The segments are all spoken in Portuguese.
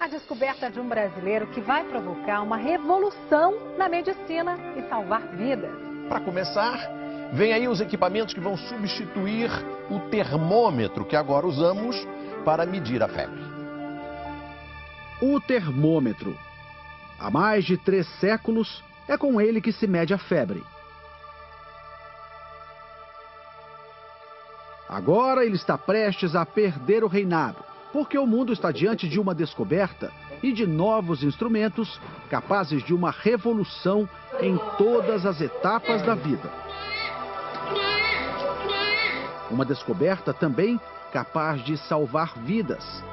A descoberta de um brasileiro que vai provocar uma revolução na medicina e salvar vidas. Para começar, vem aí os equipamentos que vão substituir o termômetro que agora usamos para medir a febre. O termômetro. Há mais de 3 séculos, é com ele que se mede a febre. Agora ele está prestes a perder o reinado, porque o mundo está diante de uma descoberta e de novos instrumentos capazes de uma revolução em todas as etapas da vida. Uma descoberta também capaz de salvar vidas.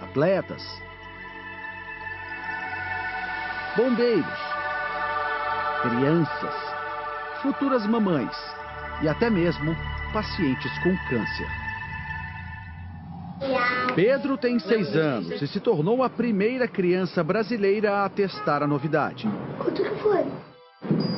Atletas, bombeiros, crianças, futuras mamães e até mesmo pacientes com câncer. Pedro tem 6 anos e se tornou a primeira criança brasileira a testar a novidade. Quanto que foi?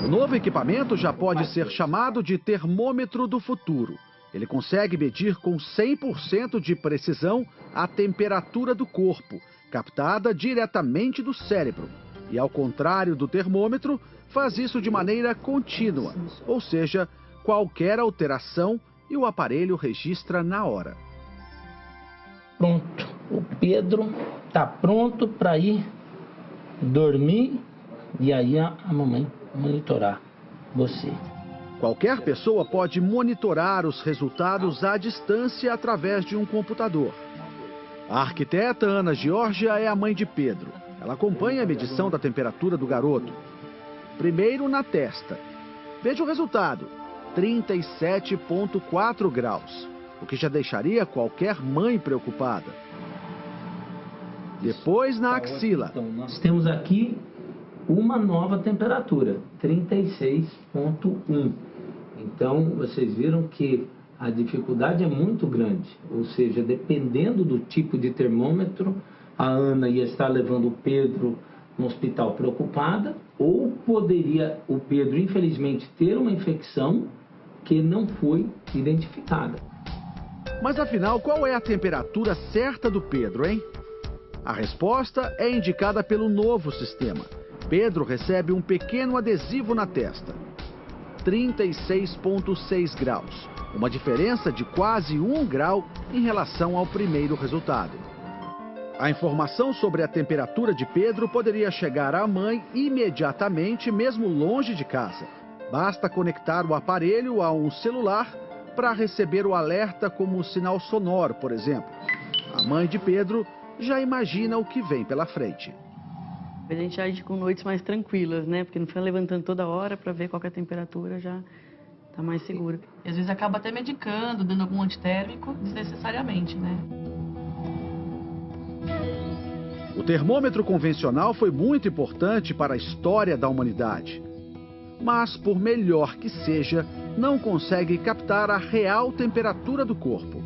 O novo equipamento já pode ser chamado de termômetro do futuro. Ele consegue medir com 100% de precisão a temperatura do corpo, captada diretamente do cérebro. E ao contrário do termômetro, faz isso de maneira contínua, ou seja, qualquer alteração e o aparelho registra na hora. Pronto, o Pedro está pronto para ir dormir e aí a mamãe monitorar você. Qualquer pessoa pode monitorar os resultados à distância através de um computador. A arquiteta Ana Georgia é a mãe de Pedro. Ela acompanha a medição da temperatura do garoto. Primeiro na testa. Veja o resultado, 37,4 graus. O que já deixaria qualquer mãe preocupada. Depois na axila. Então, nós temos aqui uma nova temperatura, 36,1. Então, vocês viram que a dificuldade é muito grande. Ou seja, dependendo do tipo de termômetro, a Ana ia estar levando o Pedro no hospital preocupada, ou poderia o Pedro, infelizmente, ter uma infecção que não foi identificada. Mas afinal, qual é a temperatura certa do Pedro, hein? A resposta é indicada pelo novo sistema. Pedro recebe um pequeno adesivo na testa. 36,6 graus. Uma diferença de quase 1 grau em relação ao primeiro resultado. A informação sobre a temperatura de Pedro poderia chegar à mãe imediatamente, mesmo longe de casa. Basta conectar o aparelho a um celular para receber o alerta como sinal sonoro, por exemplo. A mãe de Pedro já imagina o que vem pela frente. A gente age com noites mais tranquilas, né? Porque não fica levantando toda hora para ver qual que é a temperatura, já está mais segura. E às vezes acaba até medicando, dando algum antitérmico, desnecessariamente, né? O termômetro convencional foi muito importante para a história da humanidade. Mas, por melhor que seja, não consegue captar a real temperatura do corpo.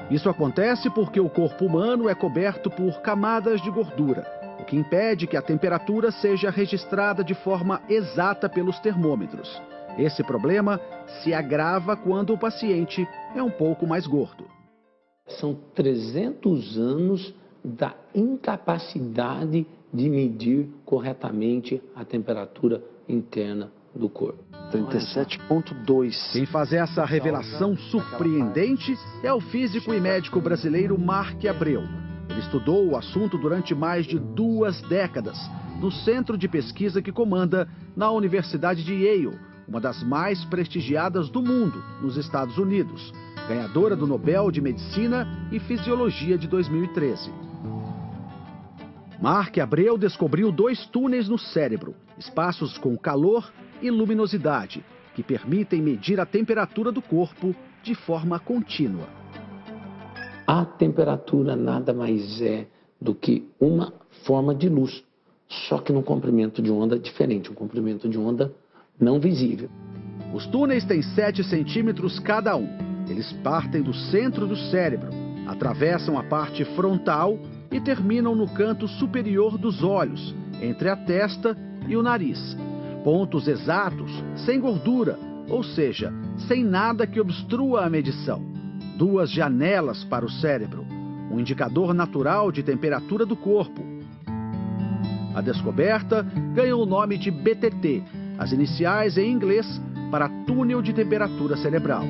Isso acontece porque o corpo humano é coberto por camadas de gordura, o que impede que a temperatura seja registrada de forma exata pelos termômetros. Esse problema se agrava quando o paciente é um pouco mais gordo. São 300 anos da incapacidade de medir corretamente a temperatura interna do corpo. 37,2. Quem faz essa revelação surpreendente é o físico e médico brasileiro Mark Abreu. Ele estudou o assunto durante mais de 2 décadas no centro de pesquisa que comanda na Universidade de Yale, uma das mais prestigiadas do mundo, nos Estados Unidos, ganhadora do Nobel de Medicina e Fisiologia de 2013. Mark Abreu descobriu 2 túneis no cérebro, espaços com calor e luminosidade, que permitem medir a temperatura do corpo de forma contínua. A temperatura nada mais é do que uma forma de luz, só que num comprimento de onda diferente, um comprimento de onda não visível. Os túneis têm 7 centímetros cada um. Eles partem do centro do cérebro, atravessam a parte frontal e terminam no canto superior dos olhos, entre a testa e o nariz. Pontos exatos, sem gordura, ou seja, sem nada que obstrua a medição. 2 janelas para o cérebro. um indicador natural de temperatura do corpo. A descoberta ganhou o nome de BTT, as iniciais em inglês para túnel de temperatura cerebral.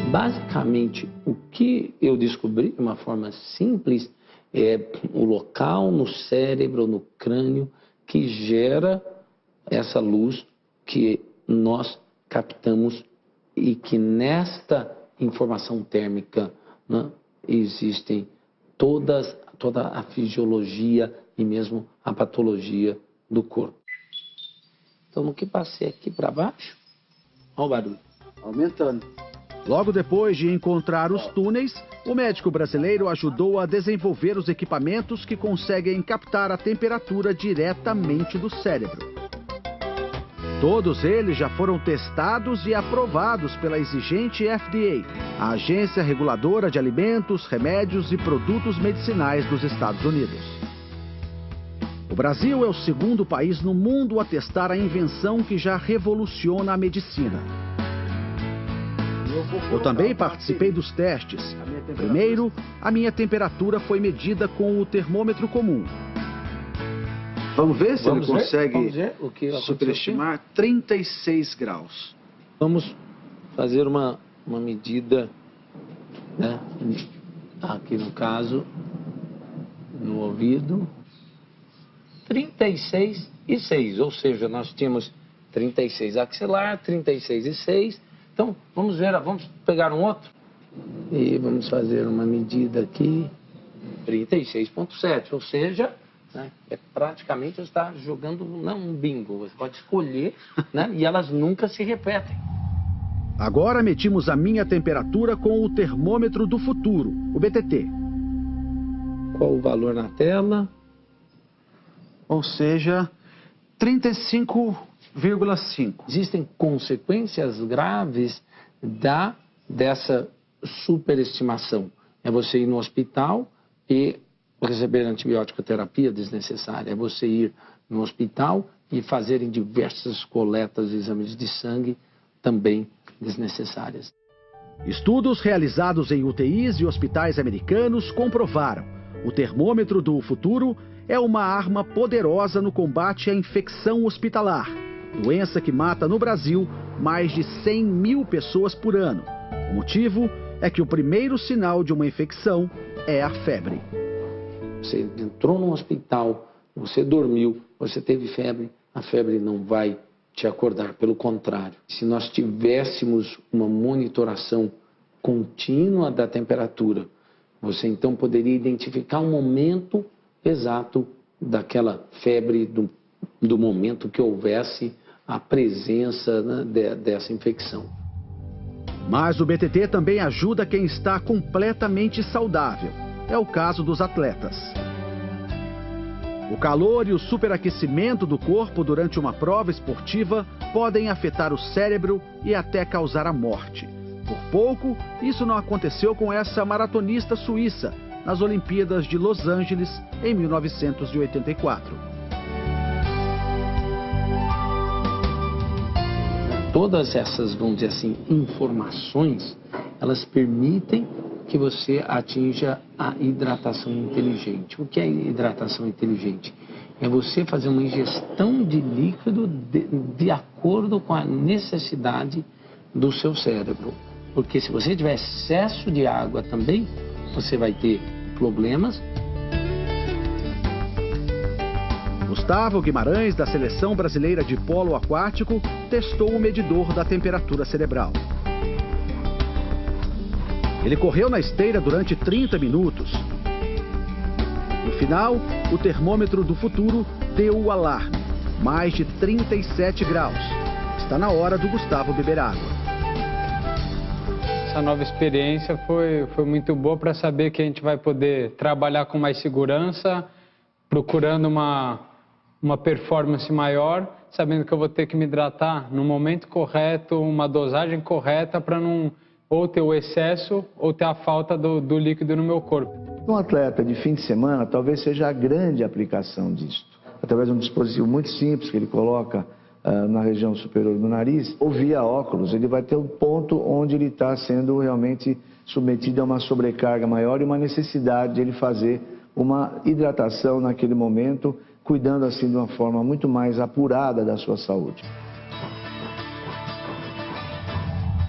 Basicamente, o que eu descobri de uma forma simples é o local no cérebro, no crânio, que gera essa luz que nós captamos e que nesta informação térmica, né, existem toda a fisiologia e mesmo a patologia do corpo. Então, no que passei aqui para baixo, olha o barulho. Aumentando. Logo depois de encontrar os túneis, o médico brasileiro ajudou a desenvolver os equipamentos que conseguem captar a temperatura diretamente do cérebro. Todos eles já foram testados e aprovados pela exigente FDA, a Agência Reguladora de Alimentos, Remédios e Produtos Medicinais dos Estados Unidos. O Brasil é o segundo país no mundo a testar a invenção que já revoluciona a medicina. Eu também participei dos testes. Primeiro, a minha temperatura foi medida com o termômetro comum. Vamos ver se ele consegue superestimar 36 graus. Vamos fazer uma medida, né? Aqui no caso, no ouvido, 36,6, ou seja, nós tínhamos 36 axilar, 36,6. Então, vamos pegar um outro e vamos fazer uma medida aqui, 36,7, ou seja, né, praticamente você está jogando um bingo, você pode escolher, né, e elas nunca se repetem. Agora medimos a minha temperatura com o termômetro do futuro, o BTT. Qual o valor na tela? Ou seja, 35,5. Existem consequências graves dessa superestimação. É você ir no hospital e receber antibiótico terapia desnecessária. É você ir no hospital e fazerem diversas coletas de exames de sangue também desnecessárias. Estudos realizados em UTIs e hospitais americanos comprovaram: o termômetro do futuro é uma arma poderosa no combate à infecção hospitalar, doença que mata no Brasil mais de 100 mil pessoas por ano. O motivo é que o primeiro sinal de uma infecção é a febre. Você entrou num hospital, você dormiu, você teve febre, a febre não vai te acordar, pelo contrário. Se nós tivéssemos uma monitoração contínua da temperatura, você então poderia identificar um momento exato daquela febre, do momento que houvesse a presença, né, dessa infecção. Mas o BTT também ajuda quem está completamente saudável. É o caso dos atletas. O calor e o superaquecimento do corpo durante uma prova esportiva podem afetar o cérebro e até causar a morte. Por pouco, isso não aconteceu com essa maratonista suíça nas Olimpíadas de Los Angeles em 1984. Todas essas, vamos dizer assim, informações, elas permitem que você atinja a hidratação inteligente. O que é hidratação inteligente? É você fazer uma ingestão de líquido de acordo com a necessidade do seu cérebro. Porque se você tiver excesso de água também, você vai ter problemas. Gustavo Guimarães, da Seleção Brasileira de Polo Aquático, testou o medidor da temperatura cerebral. Ele correu na esteira durante 30 minutos. No final, o termômetro do futuro deu o alarme. Mais de 37 graus. Está na hora do Gustavo beber água. Essa nova experiência foi muito boa para saber que a gente vai poder trabalhar com mais segurança, procurando uma performance maior, sabendo que eu vou ter que me hidratar no momento correto, uma dosagem correta para não ou ter o excesso ou ter a falta do líquido no meu corpo. Um atleta de fim de semana talvez seja a grande aplicação disso. Através de um dispositivo muito simples que ele coloca na região superior do nariz, ou via óculos, ele vai ter um ponto onde ele está sendo realmente submetido a uma sobrecarga maior e uma necessidade de ele fazer uma hidratação naquele momento, cuidando assim de uma forma muito mais apurada da sua saúde.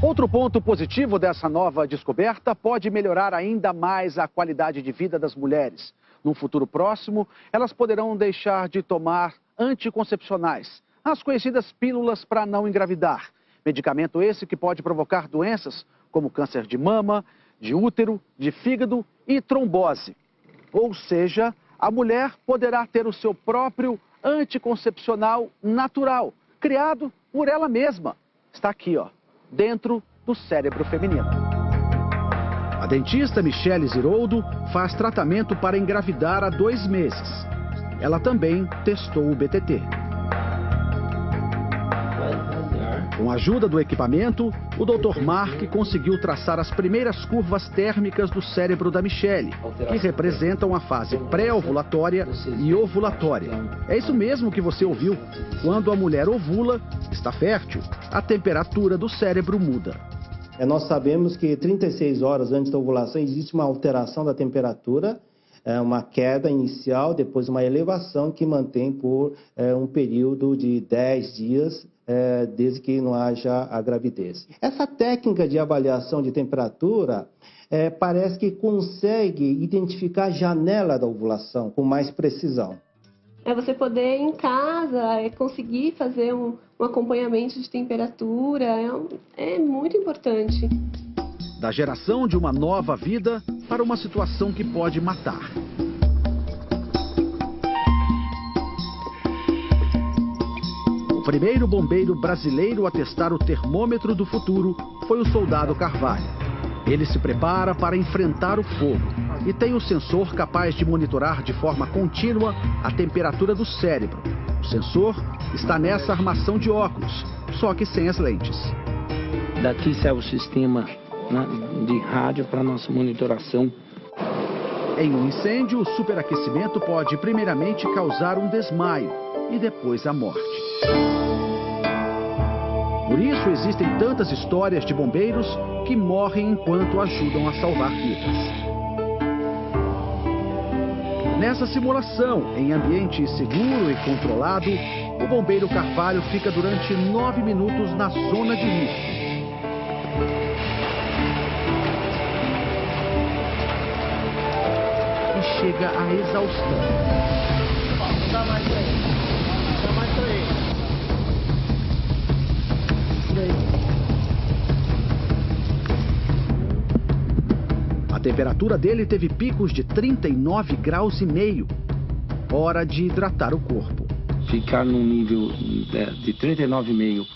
Outro ponto positivo dessa nova descoberta pode melhorar ainda mais a qualidade de vida das mulheres. Num futuro próximo, elas poderão deixar de tomar anticoncepcionais, as conhecidas pílulas para não engravidar. Medicamento esse que pode provocar doenças como câncer de mama, de útero, de fígado e trombose. Ou seja, a mulher poderá ter o seu próprio anticoncepcional natural, criado por ela mesma. Está aqui, ó, dentro do cérebro feminino. A dentista Michele Ziroldo faz tratamento para engravidar há 2 meses. Ela também testou o BTT. Com a ajuda do equipamento, o Dr. Mark conseguiu traçar as primeiras curvas térmicas do cérebro da Michele, que representam a fase pré-ovulatória e ovulatória. É isso mesmo que você ouviu. Quando a mulher ovula, está fértil, a temperatura do cérebro muda. Nós sabemos que 36 horas antes da ovulação existe uma alteração da temperatura, uma queda inicial, depois uma elevação que mantém por um período de 10 dias, desde que não haja a gravidez. Essa técnica de avaliação de temperatura parece que consegue identificar a janela da ovulação com mais precisão. É você poder em casa conseguir fazer um acompanhamento de temperatura, é muito importante. Da geração de uma nova vida para uma situação que pode matar. O primeiro bombeiro brasileiro a testar o termômetro do futuro foi o soldado Carvalho. Ele se prepara para enfrentar o fogo e tem o sensor capaz de monitorar de forma contínua a temperatura do cérebro. O sensor está nessa armação de óculos, só que sem as lentes. Daqui sai o sistema de rádio para nossa monitoração. Em um incêndio, o superaquecimento pode primeiramente causar um desmaio e depois a morte. Por isso existem tantas histórias de bombeiros que morrem enquanto ajudam a salvar vidas. Nessa simulação, em ambiente seguro e controlado, o bombeiro Carvalho fica durante 9 minutos na zona de risco. E chega à exaustão. Não dá mais pra ele. Não dá mais pra ele. A temperatura dele teve picos de 39 graus e meio. Hora de hidratar o corpo. Ficar num nível de 39,5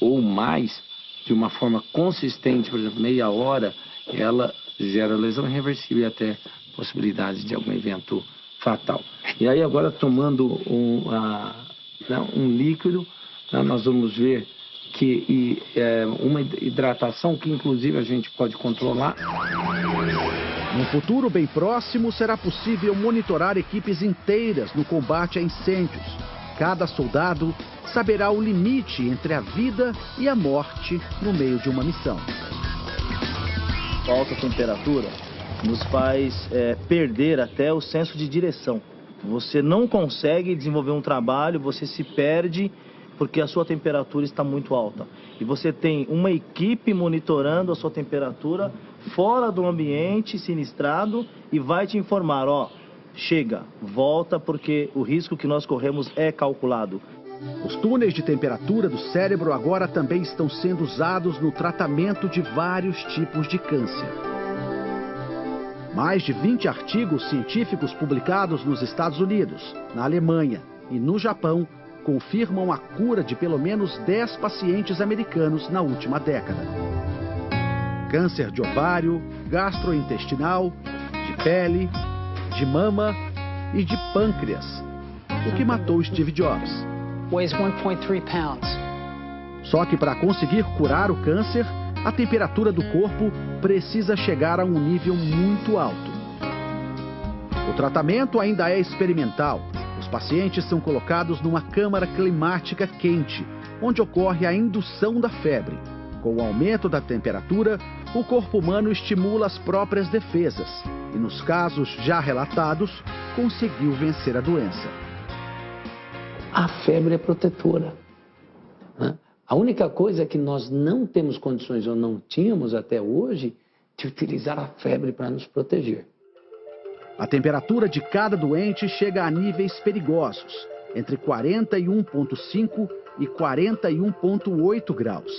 ou mais, de uma forma consistente, por exemplo, meia hora, ela gera lesão irreversível e até possibilidade de algum evento fatal. E aí agora tomando um líquido, nós vamos ver que uma hidratação que inclusive a gente pode controlar. No futuro bem próximo será possível monitorar equipes inteiras no combate a incêndios. Cada soldado saberá o limite entre a vida e a morte no meio de uma missão. A alta temperatura nos faz perder até o senso de direção. Você não consegue desenvolver um trabalho, você se perde porque a sua temperatura está muito alta. E você tem uma equipe monitorando a sua temperatura fora do ambiente sinistrado e vai te informar, ó, chega, volta, porque o risco que nós corremos é calculado. Os túneis de temperatura do cérebro agora também estão sendo usados no tratamento de vários tipos de câncer. Mais de 20 artigos científicos publicados nos Estados Unidos, na Alemanha e no Japão confirmam a cura de pelo menos 10 pacientes americanos na última década. Câncer de ovário, gastrointestinal, de pele, de mama e de pâncreas, o que matou Steve Jobs. Weighs 1.3 pounds. Só que para conseguir curar o câncer, a temperatura do corpo precisa chegar a um nível muito alto. O tratamento ainda é experimental. Os pacientes são colocados numa câmara climática quente, onde ocorre a indução da febre. Com o aumento da temperatura, o corpo humano estimula as próprias defesas e, nos casos já relatados, conseguiu vencer a doença. A febre é protetora, né? A única coisa é que nós não temos condições, ou não tínhamos até hoje, de utilizar a febre para nos proteger. A temperatura de cada doente chega a níveis perigosos, entre 41,5 e 41,8 graus.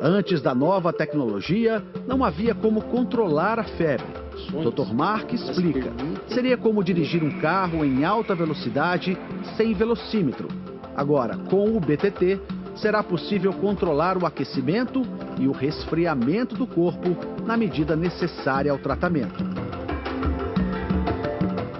Antes da nova tecnologia, não havia como controlar a febre. O Dr. Mark explica. Seria como dirigir um carro em alta velocidade sem velocímetro. Agora, com o BTT, será possível controlar o aquecimento e o resfriamento do corpo na medida necessária ao tratamento.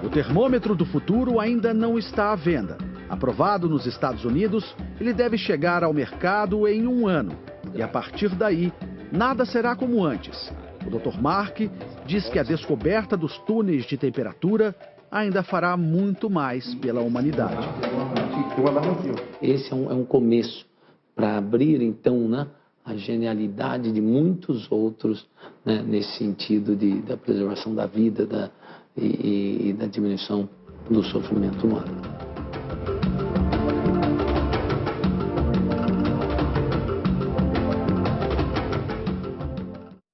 O termômetro do futuro ainda não está à venda. Aprovado nos Estados Unidos, ele deve chegar ao mercado em 1 ano. E a partir daí, nada será como antes. O Dr. Mark diz que a descoberta dos túneis de temperatura ainda fará muito mais pela humanidade. Esse é um começo para abrir, então, né, a genialidade de muitos outros, né, nesse sentido da preservação da vida e da diminuição do sofrimento humano.